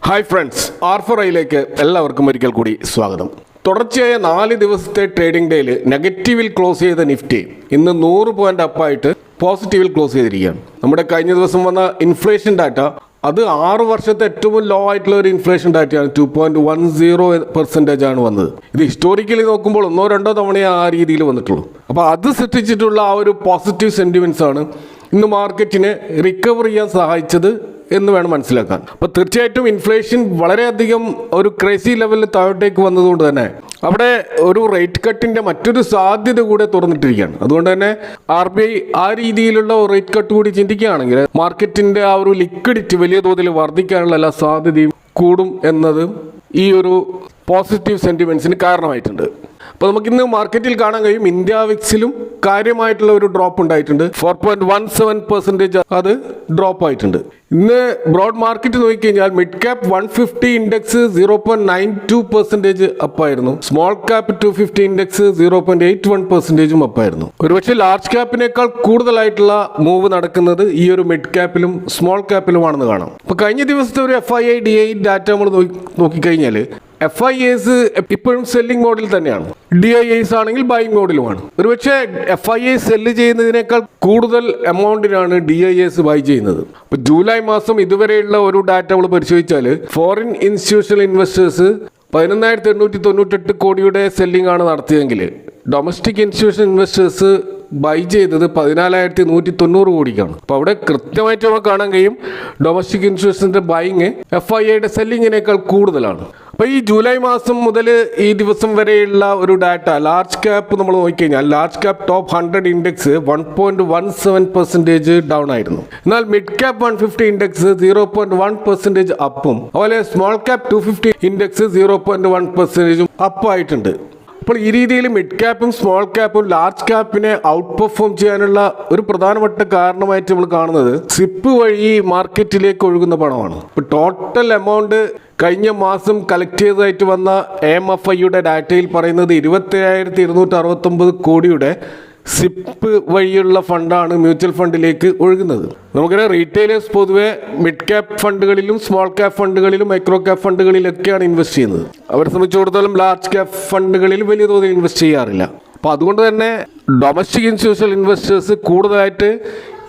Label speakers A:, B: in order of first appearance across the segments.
A: Hi friends, R4iലേക്ക് എല്ലാവർക്കും ഒരിക്കൽ കൂടി സ്വാഗതം. തുടർച്ചയായ 4 ദിവസത്തെ ട്രേഡിംഗ് ഡേയിൽ നെഗറ്റീവിൽ ക്ലോസ് ചെയ്ത നിഫ്റ്റി ഇന്ന് 100 പോയിന്റ് അപ്പായിട്ട് പോസിറ്റീവിൽ ക്ലോസ് ചെയ്തിരിക്കുകയാണ്. നമ്മുടെ കഴിഞ്ഞ ദിവസം വന്ന ഇൻഫ്ലേഷൻ ഡാറ്റ അത് 6 വർഷത്തെ ഏറ്റവും ലോ ആയിട്ടുള്ള ഒരു ഇൻഫ്ലേഷൻ ഡാറ്റയാണ്. 2.10% ആണ് വന്നത്. ഇത് ഹിസ്റ്റോറിക്കലി നോക്കുമ്പോൾ 1-2 തവണയേ ആ രീതിയിൽ വന്നിട്ടുള്ളൂ. അപ്പോൾ അത് സൃഷ്ടിച്ചിട്ടുള്ള ആ ഒരു പോസിറ്റീവ് സെന്റിമെന്റ്സ് ആണ് ഇന്ന് മാർക്കറ്റിനെ റിക്കവർ ചെയ്യാൻ സഹായിച്ചത് എന്ന് വേണം മനസ്സിലാക്കാൻ. അപ്പോൾ തീർച്ചയായിട്ടും ഇൻഫ്ലേഷൻ വളരെയധികം ഒരു ക്രേസി ലെവലിൽ താഴോട്ടേക്ക് വന്നതുകൊണ്ട് തന്നെ അവിടെ ഒരു റേറ്റ് കട്ടിന്റെ മറ്റൊരു സാധ്യത കൂടെ തുറന്നിട്ടിരിക്കുകയാണ്. അതുകൊണ്ട് തന്നെ RBI ആ രീതിയിലുള്ള റേറ്റ് കട്ട് കൂടി ചിന്തിക്കുകയാണെങ്കിൽ മാർക്കറ്റിന്റെ ആ ഒരു ലിക്വിഡിറ്റി വലിയ തോതിൽ വർദ്ധിക്കാനുള്ള എല്ലാ സാധ്യതയും കൂടും എന്നത് ഈ ഒരു പോസിറ്റീവ് സെന്റിമെന്റ്സിന് കാരണമായിട്ടുണ്ട്. അപ്പോൾ നമുക്കിന്ന് മാർക്കറ്റിൽ കാണാൻ കഴിയും, ഇന്ത്യ വിക്സിലും കാര്യമായിട്ടുള്ള ഒരു ഡ്രോപ്പ് ഉണ്ടായിട്ടുണ്ട്. 4.17% അത് ഡ്രോപ്പ് ആയിട്ടുണ്ട്. ഇന്ന് ബ്രോഡ് മാർക്കറ്റ് നോക്കിക്കഴിഞ്ഞാൽ മിഡ് ക്യാപ് 150 ഇൻഡെക്സ് 0.92% അപ്പായിരുന്നു. സ്മോൾ ക്യാപ് 250 ഇൻഡെക്സ് 0.81% അപ്പായിരുന്നു. ഒരുപക്ഷെ ലാർജ് ക്യാപ്പിനേക്കാൾ കൂടുതലായിട്ടുള്ള മൂവ് നടക്കുന്നത് ഈ ഒരു മിഡ് ക്യാപ്പിലും സ്മോൾ ക്യാപ്പിലുമാണെന്ന് കാണാം. അപ്പോൾ കഴിഞ്ഞ ദിവസത്തെ ഒരു FII DI ഡാറ്റ നമ്മൾ നോക്കിക്കഴിഞ്ഞാൽ FIIs ഇപ്പോഴും സെല്ലിംഗ് മോഡിൽ തന്നെയാണ്. DIIs ആണെങ്കിൽ ബൈങ് മോഡിലുമാണ്. ഒരുപക്ഷെ FII സെല്ല് ചെയ്യുന്നതിനേക്കാൾ കൂടുതൽ എമൗണ്ടിനാണ് DIIs ബൈ ചെയ്യുന്നത്. അപ്പോൾ ജൂലൈ മാസം ഇതുവരെയുള്ള ഒരു ഡാറ്റ നമ്മൾ പരിശോധിച്ചാൽ ഫോറിൻ ഇൻസ്റ്റിറ്റ്യൂഷണൽ ഇൻവെസ്റ്റേഴ്സ് 11,898 കോടിയുടെ സെല്ലിംഗ് ആണ് നടത്തിയതെങ്കിൽ ഡൊമസ്റ്റിക് ഇൻസ്റ്റിറ്റ്യൂഷണൽ ഇൻവെസ്റ്റേഴ്സ് ബൈ ചെയ്തത് 14,190 കോടിക്കാണ്. അപ്പോൾ അവിടെ കൃത്യമായിട്ട് നമുക്ക് കാണാൻ കഴിയും ഡൊമസ്റ്റിക് ഇൻസ്റ്റിറ്റ്യൂഷൻസിന്റെ ബൈങ് FIIയുടെ സെല്ലിങ്ങിനേക്കാൾ കൂടുതലാണ്. അപ്പോൾ ഈ ജൂലൈ മാസം മുതൽ ഈ ദിവസം വരെയുള്ള ഒരു ഡാറ്റ ലാർജ് ക്യാപ്പ് നമ്മൾ നോക്കിക്കഴിഞ്ഞാൽ large cap top 100 index 1.17% down ആയിരുന്നു. എന്നാൽ മിഡ് ക്യാപ്പ് 150 ഇൻഡെക്സ് 0.1% അപ്പും അതുപോലെ സ്മോൾ ക്യാപ്പ് 250 ഇൻഡെക്സ് 0.1% അപ്പ് ആയിട്ടുണ്ട്. അപ്പോൾ ഈ രീതിയിൽ മിഡ് ക്യാപ്പും സ്മോൾ ക്യാപ്പും ലാർജ് ക്യാപ്പിനെ ഔട്ട് പെർഫോം ചെയ്യാനുള്ള ഒരു പ്രധാനപ്പെട്ട കാരണമായിട്ട് നമ്മൾ കാണുന്നത് സിപ്പ് വഴി മാർക്കറ്റിലേക്ക് ഒഴുകുന്ന പണമാണ്. ഇപ്പോൾ ടോട്ടൽ എമൗണ്ട് കഴിഞ്ഞ മാസം കളക്ട് ചെയ്തതായിട്ട് വന്ന AMFIയുടെ ഡാറ്റയിൽ പറയുന്നത് 27,269 കോടിയുടെ സിപ്പ് വഴിയുള്ള ഫണ്ടാണ് മ്യൂച്വൽ ഫണ്ടിലേക്ക് ഒഴുകുന്നത്. നമുക്കറിയാം റീറ്റെയിലേഴ്സ് പൊതുവെ മിഡ് ക്യാപ് ഫണ്ടുകളിലും സ്മോൾ ക്യാപ് ഫണ്ടുകളിലും മൈക്രോ ക്യാപ് ഫണ്ടുകളിലൊക്കെയാണ് ഇൻവെസ്റ്റ് ചെയ്യുന്നത്. അവരെ സംബന്ധിച്ചിടത്തോളം ലാർജ് ക്യാപ് ഫണ്ടുകളിൽ വലിയ തോതിൽ ഇൻവെസ്റ്റ് ചെയ്യാറില്ല. അപ്പോൾ അതുകൊണ്ട് തന്നെ ഡൊമസ്റ്റിക് ഇൻസ്റ്റിറ്റ്യൂഷണൽ ഇൻവെസ്റ്റേഴ്സ് കൂടുതലായിട്ട്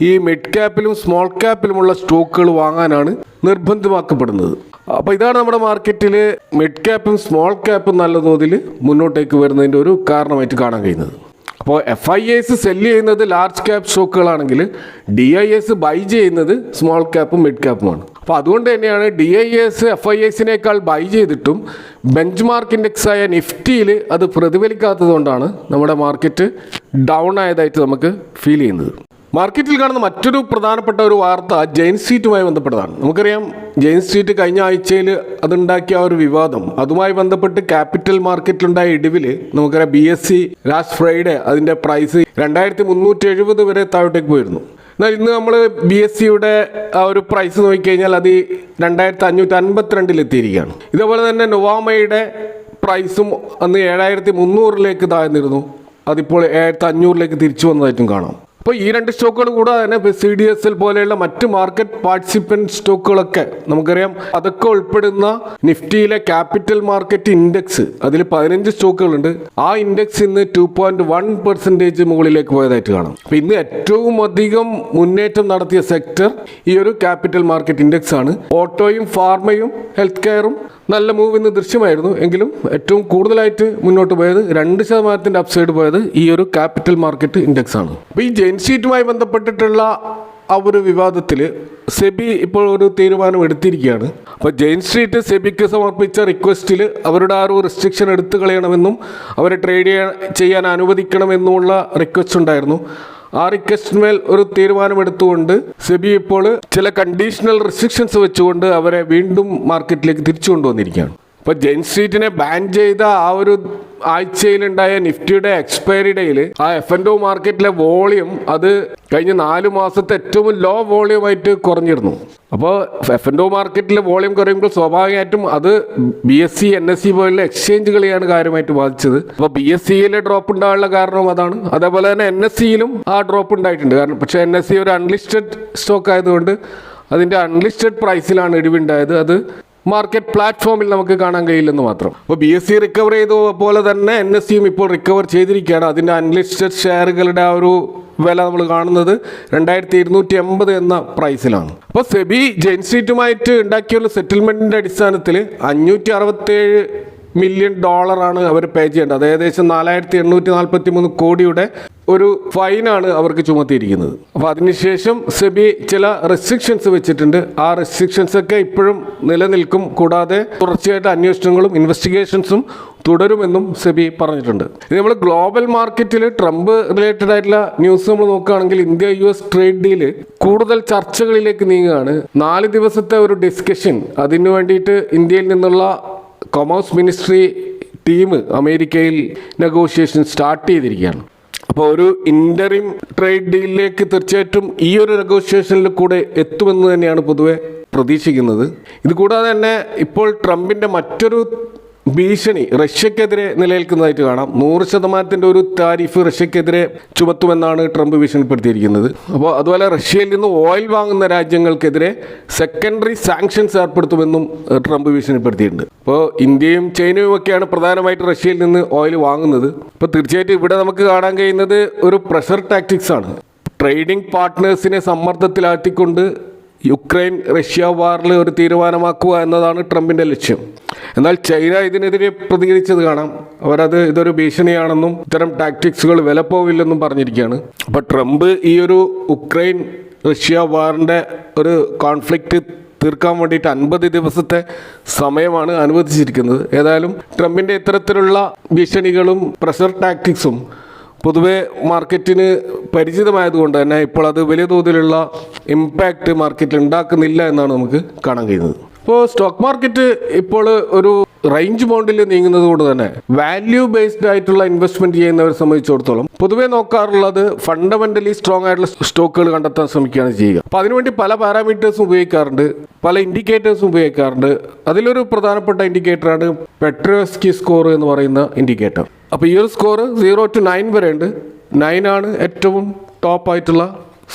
A: ഈ മിഡ് ക്യാപ്പിലും സ്മോൾ ക്യാപ്പിലുമുള്ള സ്റ്റോക്കുകൾ വാങ്ങാനാണ് നിർബന്ധമാക്കപ്പെടുന്നത്. അപ്പോൾ ഇതാണ് നമ്മുടെ മാർക്കറ്റിൽ മിഡ് ക്യാപ്പും സ്മോൾ ക്യാപ്പും നല്ല തോതിൽ മുന്നോട്ടേക്ക് വരുന്നതിൻ്റെ ഒരു കാരണമായിട്ട് കാണാൻ കഴിയുന്നത്. അപ്പോൾ FIIs സെല്ല് ചെയ്യുന്നത് ലാർജ് ക്യാപ് സ്റ്റോക്കുകളാണെങ്കിൽ DIIs ബൈ ചെയ്യുന്നത് സ്മോൾ ക്യാപ്പും മിഡ് ക്യാപ്പുമാണ്. അപ്പോൾ അതുകൊണ്ട് തന്നെയാണ് DIIs FIIസിനേക്കാൾ ബൈ ചെയ്തിട്ടും ബെഞ്ച് മാർക്ക് ഇൻഡെക്സ് ആയ നിഫ്റ്റിയിൽ അത് പ്രതിഫലിക്കാത്തത് കൊണ്ടാണ് നമ്മുടെ മാർക്കറ്റ് ഡൗൺ ആയതായിട്ട് നമുക്ക് ഫീൽ ചെയ്യുന്നത്. മാർക്കറ്റിൽ കാണുന്ന മറ്റൊരു പ്രധാനപ്പെട്ട ഒരു വാർത്ത ജെയിൻ സ്ട്രീറ്റുമായി ബന്ധപ്പെട്ടതാണ്. നമുക്കറിയാം ജെയിൻ സ്ട്രീറ്റ് കഴിഞ്ഞ ആഴ്ചയിൽ അതുണ്ടാക്കിയ ഒരു വിവാദം, അതുമായി ബന്ധപ്പെട്ട് ക്യാപിറ്റൽ മാർക്കറ്റിലുണ്ടായ ഇടിവിൽ നമുക്കറിയാം BSE ലാസ്റ്റ് ഫ്രൈഡേ അതിൻ്റെ പ്രൈസ് 2,370 വരെ താഴോട്ടേക്ക് പോയിരുന്നു. എന്നാൽ ഇന്ന് നമ്മൾ BSEയുടെ ആ ഒരു പ്രൈസ് നോക്കിക്കഴിഞ്ഞാൽ അത് 2,552 എത്തിയിരിക്കുകയാണ്. ഇതേപോലെ തന്നെ നൊവാമയുടെ പ്രൈസും അന്ന് 7,300 താഴ്ന്നിരുന്നു. അതിപ്പോൾ 7,500 തിരിച്ചു വന്നതായിട്ടും കാണാം. അപ്പോൾ ഈ 2 സ്റ്റോക്കുകൾ കൂടാതെ തന്നെ CDSL പോലെയുള്ള മറ്റ് മാർക്കറ്റ് പാർട്ടിസിപ്പൻറ്റ് സ്റ്റോക്കുകളൊക്കെ നമുക്കറിയാം അതൊക്കെ ഉൾപ്പെടുന്ന നിഫ്റ്റിയിലെ ക്യാപിറ്റൽ മാർക്കറ്റ് ഇൻഡെക്സ് അതിൽ 15 സ്റ്റോക്കുകളുണ്ട്. ആ ഇൻഡെക്സ് ഇന്ന് 2.1% മുകളിലേക്ക് പോയതായിട്ട് കാണാം. അപ്പോൾ ഇന്ന് ഏറ്റവും അധികം മുന്നേറ്റം നടത്തിയ സെക്ടർ ഈ ഒരു ക്യാപിറ്റൽ മാർക്കറ്റ് ഇൻഡെക്സ് ആണ്. ഓട്ടോയും ഫാർമയും ഹെൽത്ത് കെയറും നല്ല മൂവ് ഇന്ന് ദൃശ്യമായിരുന്നു. എങ്കിലും ഏറ്റവും കൂടുതലായിട്ട് മുന്നോട്ട് പോയത് 2% അപ്സൈഡ് പോയത് ഈ ഒരു ക്യാപിറ്റൽ മാർക്കറ്റ് ഇൻഡെക്സ് ആണ്. അപ്പോൾ ഈ ജെയിൻ സ്ട്രീറ്റുമായി ബന്ധപ്പെട്ടിട്ടുള്ള ആ ഒരു വിവാദത്തിൽ സെബി ഇപ്പോൾ ഒരു തീരുമാനം എടുത്തിരിക്കുകയാണ്. അപ്പോൾ ജെയിൻ സ്ട്രീറ്റ് സെബിക്ക് സമർപ്പിച്ച റിക്വസ്റ്റിൽ അവരുടെ ആ ഒരു റെസ്ട്രിക്ഷൻ എടുത്തു കളയണമെന്നും അവരെ ട്രേഡ് ചെയ്യാൻ അനുവദിക്കണമെന്നുമുള്ള റിക്വസ്റ്റ് ഉണ്ടായിരുന്നു. ആ റിക്വസ്റ്റിന്മേൽ ഒരു തീരുമാനമെടുത്തുകൊണ്ട് സെബി ഇപ്പോൾ ചില കണ്ടീഷണൽ റെസ്ട്രിക്ഷൻസ് വെച്ചുകൊണ്ട് അവരെ വീണ്ടും മാർക്കറ്റിലേക്ക് തിരിച്ചു കൊണ്ടുവന്നിരിക്കുകയാണ്. അപ്പോൾ ജെയിൻ സ്ട്രീറ്റിനെ ബാൻ ചെയ്ത ആ ഒരു ആഴ്ചയിലുണ്ടായ നിഫ്റ്റിയുടെ എക്സ്പയറി ഡേയിൽ ആ F&O മാർക്കറ്റിലെ വോളിയം അത് കഴിഞ്ഞ 4 മാസത്തെ ഏറ്റവും ലോ വോളിയമായിട്ട് കുറഞ്ഞിരുന്നു. അപ്പോൾ F&O മാർക്കറ്റിലെ വോളിയം കുറയുമ്പോൾ സ്വാഭാവികമായിട്ടും അത് BSE NSE പോലുള്ള എക്സ്ചേഞ്ചുകളെയാണ് കാര്യമായിട്ട് ബാധിച്ചത്. അപ്പോൾ BSEയിലെ ഡ്രോപ്പ് ഉണ്ടാകാനുള്ള കാരണവും അതാണ്. അതേപോലെ തന്നെ NSEയിലും ആ ഡ്രോപ്പ് ഉണ്ടായിട്ടുണ്ട്. കാരണം പക്ഷേ NSE ഒരു അൺലിസ്റ്റഡ് സ്റ്റോക്ക് ആയതുകൊണ്ട് അതിൻ്റെ അൺലിസ്റ്റഡ് പ്രൈസിലാണ് ഇടിവുണ്ടായത്. അത് മാർക്കറ്റ് പ്ലാറ്റ്ഫോമിൽ നമുക്ക് കാണാൻ കഴിയില്ലെന്ന് മാത്രം. അപ്പോൾ BSE റിക്കവർ ചെയ്ത പോലെ തന്നെ NSEയും ഇപ്പോൾ റിക്കവർ ചെയ്തിരിക്കുകയാണ്. അതിൻ്റെ അൺലിസ്റ്റഡ് ഷെയറുകളുടെ ആ ഒരു വില നമ്മൾ കാണുന്നത് 2280 എന്ന പ്രൈസിലാണ്. അപ്പോൾ സെബി ജെയിൻ സ്ട്രീറ്റുമായിട്ട് ഉണ്ടാക്കിയുള്ള സെറ്റിൽമെൻറ്റിൻ്റെ അടിസ്ഥാനത്തിൽ $567 മില്യൺ അവർ പേ ചെയ്യേണ്ടത്. അത് ഏകദേശം 4843 കോടിയുടെ ഒരു ഫൈനാണ് അവർക്ക് ചുമത്തിയിരിക്കുന്നത്. അപ്പോൾ അതിനുശേഷം സെബി ചില റെസ്ട്രിക്ഷൻസ് വെച്ചിട്ടുണ്ട്. ആ റെസ്ട്രിക്ഷൻസ് ഒക്കെ ഇപ്പോഴും നിലനിൽക്കും. കൂടാതെ തുടർച്ചയായിട്ട് അന്വേഷണങ്ങളും ഇൻവെസ്റ്റിഗേഷൻസും തുടരുമെന്നും സെബി പറഞ്ഞിട്ടുണ്ട്. ഇത് നമ്മൾ ഗ്ലോബൽ മാർക്കറ്റിൽ ട്രംപ് റിലേറ്റഡ് ആയിട്ടുള്ള ന്യൂസ് നമ്മൾ നോക്കുകയാണെങ്കിൽ ഇന്ത്യ US ട്രേഡ് ഡീല് കൂടുതൽ ചർച്ചകളിലേക്ക് നീങ്ങുകയാണ്. 4 ദിവസത്തെ ഒരു ഡിസ്കഷൻ അതിനു വേണ്ടിയിട്ട് ഇന്ത്യയിൽ നിന്നുള്ള കൊമേഴ്സ് മിനിസ്ട്രി ടീം അമേരിക്കയിൽ നെഗോഷിയേഷൻ സ്റ്റാർട്ട് ചെയ്തിരിക്കുകയാണ്. അപ്പോൾ ഒരു ഇൻ്ററിം ട്രേഡ് ഡീലിലേക്ക് തീർച്ചയായിട്ടും ഈ ഒരു നെഗോഷിയേഷനിൽ കൂടെ എത്തുമെന്ന് തന്നെയാണ് പൊതുവെ പ്രതീക്ഷിക്കുന്നത്. ഇത് കൂടാതെ തന്നെ ഇപ്പോൾ ട്രംപിൻ്റെ മറ്റൊരു ഭീഷണി റഷ്യക്കെതിരെ നിലനിൽക്കുന്നതായിട്ട് കാണാം. 100% ഒരു താരിഫ് റഷ്യക്കെതിരെ ചുമത്തുമെന്നാണ് ട്രംപ് ഭീഷണിപ്പെടുത്തിയിരിക്കുന്നത്. അപ്പോൾ അതുപോലെ റഷ്യയിൽ നിന്ന് ഓയിൽ വാങ്ങുന്ന രാജ്യങ്ങൾക്കെതിരെ സെക്കൻഡറി സാങ്ഷൻസ് ഏർപ്പെടുത്തുമെന്നും ട്രംപ് ഭീഷണിപ്പെടുത്തിയിട്ടുണ്ട്. അപ്പോൾ ഇന്ത്യയും ചൈനയും ഒക്കെയാണ് പ്രധാനമായിട്ട് റഷ്യയിൽ നിന്ന് ഓയിൽ വാങ്ങുന്നത്. അപ്പോൾ തീർച്ചയായിട്ടും ഇവിടെ നമുക്ക് കാണാൻ കഴിയുന്നത് ഒരു പ്രഷർ ടാക്ടിക്സ് ആണ്. ട്രേഡിംഗ് പാർട്ട്നേഴ്സിനെ സമ്മർദ്ദത്തിലാക്കിക്കൊണ്ട് യുക്രൈൻ റഷ്യ വാറിൽ ഒരു തീരുമാനമാക്കുക എന്നതാണ് ട്രംപിൻ്റെ ലക്ഷ്യം. എന്നാൽ ചൈന ഇതിനെതിരെ പ്രതികരിച്ചത് കാണാം. ഇതൊരു ഭീഷണിയാണെന്നും ഇത്തരം ടാക്ടിക്സുകൾ വില പോവില്ലെന്നും പറഞ്ഞിരിക്കുകയാണ്. അപ്പോൾ ട്രംപ് ഈ ഒരു ഉക്രൈൻ റഷ്യ വാറിൻ്റെ ഒരു കോൺഫ്ലിക്റ്റ് തീർക്കാൻ വേണ്ടിയിട്ട് 50 ദിവസത്തെ സമയമാണ് അനുവദിച്ചിരിക്കുന്നത്. ഏതായാലും ട്രംപിൻ്റെ ഇത്തരത്തിലുള്ള ഭീഷണികളും പ്രഷർ ടാക്ടിക്സും പൊതുവെ മാർക്കറ്റിന് പരിചിതമായതുകൊണ്ട് തന്നെ ഇപ്പോൾ അത് വലിയ തോതിലുള്ള ഇമ്പാക്റ്റ് മാർക്കറ്റിൽ ഉണ്ടാക്കുന്നില്ല എന്നാണ് നമുക്ക് കാണാൻ കഴിയുന്നത്. ഇപ്പോൾ സ്റ്റോക്ക് മാർക്കറ്റ് ഇപ്പോൾ ഒരു റേഞ്ച് ബൗണ്ടിൽ നീങ്ങുന്നത് കൊണ്ട് തന്നെ വാല്യൂ ബേസ്ഡ് ആയിട്ടുള്ള ഇൻവെസ്റ്റ്മെന്റ് ചെയ്യുന്നവരെ സംബന്ധിച്ചിടത്തോളം പൊതുവെ നോക്കാറുള്ളത് ഫണ്ടമെന്റലി സ്ട്രോങ് ആയിട്ടുള്ള സ്റ്റോക്കുകൾ കണ്ടെത്താൻ ശ്രമിക്കുകയാണ് ചെയ്യുക. അപ്പോൾ അതിനുവേണ്ടി പല പാരാമീറ്റേഴ്സും ഉപയോഗിക്കാറുണ്ട്, പല ഇൻഡിക്കേറ്റേഴ്സും ഉപയോഗിക്കാറുണ്ട്. അതിലൊരു പ്രധാനപ്പെട്ട ഇൻഡിക്കേറ്ററാണ് പെട്രോസ്കി സ്കോർ എന്ന് പറയുന്ന ഇൻഡിക്കേറ്റർ. അപ്പോൾ ഈ ഒരു സ്കോർ 0 to 9 വരെ ഉണ്ട്. 9 ആണ് ഏറ്റവും ടോപ്പ് ആയിട്ടുള്ള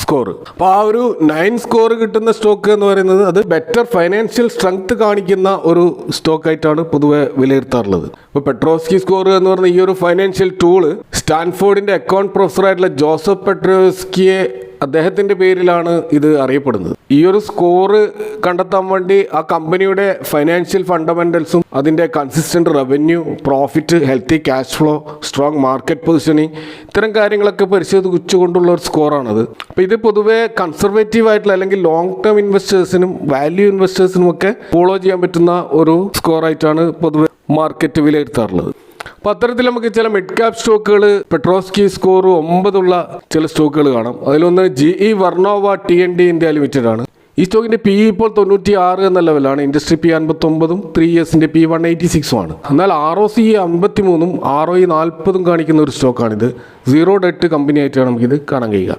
A: സ്കോർ. അപ്പോൾ ആ ഒരു 9 സ്കോർ കിട്ടുന്ന സ്റ്റോക്ക് എന്ന് പറയുന്നത് അത് ബെറ്റർ ഫൈനാൻഷ്യൽ സ്ട്രെങ്ത് കാണിക്കുന്ന ഒരു സ്റ്റോക്കായിട്ടാണ് പൊതുവെ വിലയിരുത്താറുള്ളത്. ഇപ്പോൾ പെട്രോസ്കി സ്കോർ എന്ന് പറയുന്ന ഈ ഒരു ഫൈനാൻഷ്യൽ ടൂള് സ്റ്റാൻഫോർഡിൻ്റെ അക്കൗണ്ട് പ്രൊഫസറായിട്ടുള്ള ജോസഫ് പെട്രോസ്കിയെ അദ്ദേഹത്തിൻ്റെ പേരിലാണ് ഇത് അറിയപ്പെടുന്നത്. ഈ ഒരു സ്കോറ് കണ്ടെത്താൻ വേണ്ടി ആ കമ്പനിയുടെ ഫൈനാൻഷ്യൽ ഫണ്ടമെൻ്റൽസും അതിൻ്റെ consistent revenue, profit, healthy cash flow, strong market positioning ഇത്തരം കാര്യങ്ങളൊക്കെ പരിശോധിച്ചുകൊണ്ടുള്ള ഒരു സ്കോറാണത്. അപ്പോൾ ഇത് പൊതുവെ കൺസർവേറ്റീവ് ആയിട്ടുള്ള അല്ലെങ്കിൽ ലോങ് ടേം ഇൻവെസ്റ്റേഴ്സിനും വാല്യൂ ഇൻവെസ്റ്റേഴ്സിനും ഒക്കെ ഫോളോ ചെയ്യാൻ പറ്റുന്ന ഒരു സ്കോറായിട്ടാണ് പൊതുവെ മാർക്കറ്റ് വിലയിരുത്താറുള്ളത്. അപ്പോൾ അത്തരത്തിൽ നമുക്ക് ചില മിഡ് ക്യാപ് സ്റ്റോക്കുകൾ പെട്രോസ്കി സ്കോർ 9 ഉള്ള ചില സ്റ്റോക്കുകൾ കാണാം. അതിലൊന്ന് GE Vernova T&D India Limited ആണ്. ഈ സ്റ്റോക്കിൻ്റെ PE ഇപ്പോൾ 96 എന്ന ലെവലാണ്. ഇൻഡസ്ട്രി P 59ഉം 3 ഇയേഴ്സിൻ്റെ P 186ഉം ആണ്. എന്നാൽ ROCE 53ഉം ROE 40ഉം കാണിക്കുന്ന ഒരു സ്റ്റോക്കാണിത്. 0 ഡെറ്റ് കമ്പനി ആയിട്ടാണ് നമുക്കിത് കാണാൻ കഴിയുക.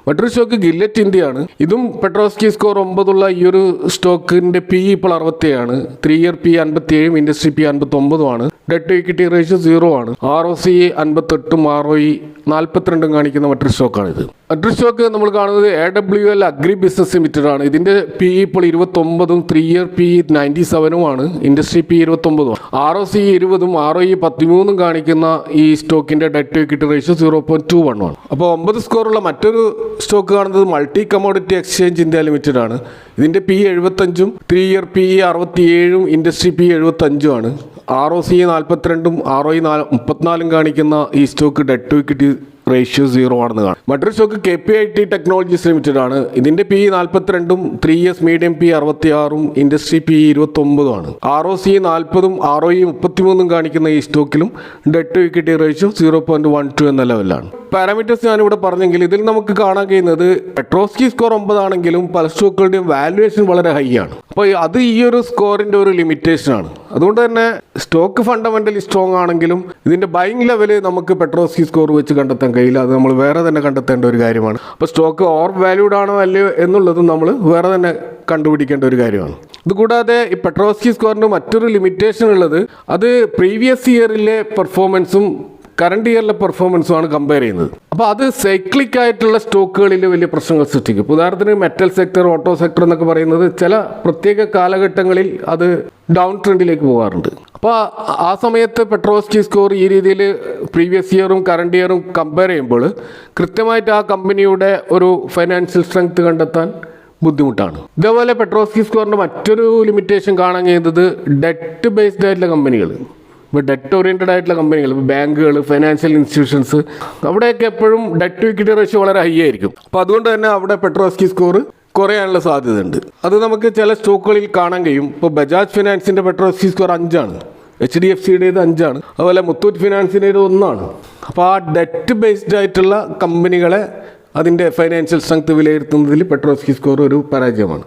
A: മറ്റൊരു സ്റ്റോക്ക് ഗില്ലറ്റ് ഇന്ത്യ ആണ്. ഇതും പെട്രോസ്കി സ്കോർ 9 ഉള്ള ഈ ഒരു സ്റ്റോക്കിൻ്റെ PE ഇപ്പോൾ 60 ആണ്. 3 ഇയർ P 57ഉം ഇൻഡസ്ട്രി P 59ഉം ആണ്. ഡെറ്റ് ടു ഇക്വിറ്റി റേഷ്യോ 0 ആണ്. ROCE 58ഉം ROE 42ഉം കാണിക്കുന്ന മറ്റൊരു സ്റ്റോക്കാണിത്. മറ്റൊരു സ്റ്റോക്ക് നമ്മൾ കാണുന്നത് AWL അഗ്രി ബിസിനസ് ലിമിറ്റഡ് ആണ്. ഇതിൻ്റെ PE ഇപ്പോൾ 29ഉം 3 ഇയർ P 97ഉം ആണ്. ഇൻഡസ്ട്രി P 29ഉം ആണ്. ROCE 20ഉം ROE 13ഉം കാണിക്കുന്ന ഈ സ്റ്റോക്കിൻ്റെ ഡെറ്റ് ടു ഇക്വിറ്റി റേഷ്യോ 0.21 ആണ്. അപ്പോൾ 9 സ്കോറുള്ള മറ്റൊരു സ്റ്റോക്ക് കാണുന്നത് multi commodity exchange India limited ആണ്. ഇതിൻ്റെ PE 75ഉം 3 ഇയർ PE 67ഉം ഇൻഡസ്ട്രി P 75ഉം ആണ്. ROCE 42ഉം ROE 34ഉം കാണിക്കുന്ന ഈ stock debt to equity ratio 0 ആണെന്ന് കാണാം. മറ്റൊരു സ്റ്റോക്ക് KPIT ടെക്നോളജീസ് ലിമിറ്റഡ് ആണ്. ഇതിൻ്റെ PE 42ഉം 3 ഇയേഴ്സ് മീഡിയം P 66ഉം ഇൻഡസ്ട്രി P 29ഉം ആണ്. ROCE 40ഉം ROE 33ഉം കാണിക്കുന്ന ഈ സ്റ്റോക്കിലും ഡെറ്റ് ടു ഇക്വിറ്റി റേഷ്യോ 0.12 എന്ന ലെവലാണ്. പാരാമീറ്റേഴ്സ് ഞാനിവിടെ പറഞ്ഞെങ്കിൽ ഇതിൽ നമുക്ക് കാണാൻ കഴിയുന്നത് പെട്രോസ്കി സ്കോർ 9 ആണെങ്കിലും പല സ്റ്റോക്കുകളുടെയും വാല്യുവേഷൻ വളരെ ഹൈ ആണ്. അപ്പോൾ അത് ഈ ഒരു സ്കോറിൻ്റെ ഒരു ലിമിറ്റേഷൻ ആണ്. അതുകൊണ്ട് തന്നെ സ്റ്റോക്ക് ഫണ്ടമെൻ്റലി സ്ട്രോങ് ആണെങ്കിലും ഇതിൻ്റെ ബൈങ് ലെവൽ നമുക്ക് പെട്രോസ്കി സ്കോർ വെച്ച് കണ്ടെത്താൻ കഴിയില്ല. അത് നമ്മൾ വേറെ തന്നെ കണ്ടെത്തേണ്ട ഒരു കാര്യമാണ്. അപ്പോൾ സ്റ്റോക്ക് ഓവർ വാല്യൂഡ് ആണോ അല്ലയോ എന്നുള്ളതും നമ്മൾ വേറെ തന്നെ കണ്ടുപിടിക്കേണ്ട ഒരു കാര്യമാണ്. ഇതുകൂടാതെ ഈ പെട്രോസ്കി സ്കോറിന് മറ്റൊരു ലിമിറ്റേഷൻ ഉള്ളത് അത് പ്രീവിയസ് ഇയറിലെ പെർഫോമൻസും കറണ്ട് ഇയറിലെ പെർഫോമൻസുമാണ് കമ്പയർ ചെയ്യുന്നത്. അപ്പോൾ അത് സൈക്ലിക് ആയിട്ടുള്ള സ്റ്റോക്കുകളിൽ വലിയ പ്രശ്നങ്ങൾ സൃഷ്ടിക്കും. ഉദാഹരണത്തിന് മെറ്റൽ സെക്ടർ, ഓട്ടോ സെക്ടർ എന്നൊക്കെ പറയുന്നത് ചില പ്രത്യേക കാലഘട്ടങ്ങളിൽ അത് ഡൗൺ ട്രെൻഡിലേക്ക് പോകാറുണ്ട്. അപ്പോൾ ആ സമയത്ത് പെട്രോസ്കി സ്കോർ ഈ രീതിയിൽ പ്രീവിയസ് ഇയറും കറണ്ട് ഇയറും കമ്പയർ ചെയ്യുമ്പോൾ കൃത്യമായിട്ട് ആ കമ്പനിയുടെ ഒരു ഫൈനാൻഷ്യൽ സ്ട്രെങ്ത് കണ്ടെത്താൻ ബുദ്ധിമുട്ടാണ്. ഇതേപോലെ പെട്രോസ്കി സ്കോറിൻ്റെ മറ്റൊരു ലിമിറ്റേഷൻ കാണാൻ കഴിയുന്നത് ഡെറ്റ് ബേസ്ഡ് ആയിട്ടുള്ള കമ്പനികൾ, ഇപ്പോൾ ഡെറ്റ് ഓറിയൻറ്റഡ് ആയിട്ടുള്ള കമ്പനികൾ, ഇപ്പോൾ ബാങ്കുകൾ, ഫൈനാൻഷ്യൽ ഇൻസ്റ്റിറ്റ്യൂഷൻസ്, അവിടെയൊക്കെ എപ്പോഴും ഡെറ്റ് ഇക്വിറ്റി റേഷ്യോ വളരെ ഹൈ ആയിരിക്കും. അപ്പോൾ അതുകൊണ്ട് തന്നെ അവിടെ പെട്രോസ്കി സ്കോർ കുറയാനുള്ള സാധ്യതയുണ്ട്. അത് നമുക്ക് ചില സ്റ്റോക്കുകളിൽ കാണാൻ കഴിയും. ഇപ്പോൾ ബജാജ് ഫിനാൻസിൻ്റെ പെട്രോസ്കി സ്കോർ 5 HDFCയുടേത് 5, അതുപോലെ മുത്തൂറ്റ് ഫിനാൻസിൻ്റേത് 1. അപ്പോൾ ആ ഡെറ്റ് ബേസ്ഡ് ആയിട്ടുള്ള കമ്പനികളെ അതിൻ്റെ ഫൈനാൻഷ്യൽ സ്ട്രെങ്ത് വിലയിരുത്തുന്നതിൽ പെട്രോസ്കി സ്കോർ ഒരു പരാജയമാണ്.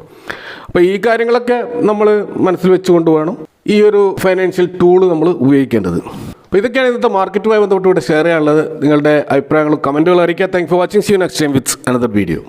A: അപ്പോൾ ഈ കാര്യങ്ങളൊക്കെ നമ്മൾ മനസ്സിൽ വെച്ചുകൊണ്ട് വേണം ഈ ഒരു ഫൈനാൻഷ്യൽ ടൂള് നമ്മൾ ഉപയോഗിക്കേണ്ടത്. അപ്പോൾ ഇതൊക്കെയാണ് ഇന്നത്തെ മാർക്കറ്റുമായി ബന്ധപ്പെട്ട് ഇവിടെ ഷെയർ ചെയ്യാനുള്ളത്. നിങ്ങളുടെ അഭിപ്രായങ്ങളും കമൻറ്റുകളും അറിയിക്കുക. Thanks for watching. See you next time with another video.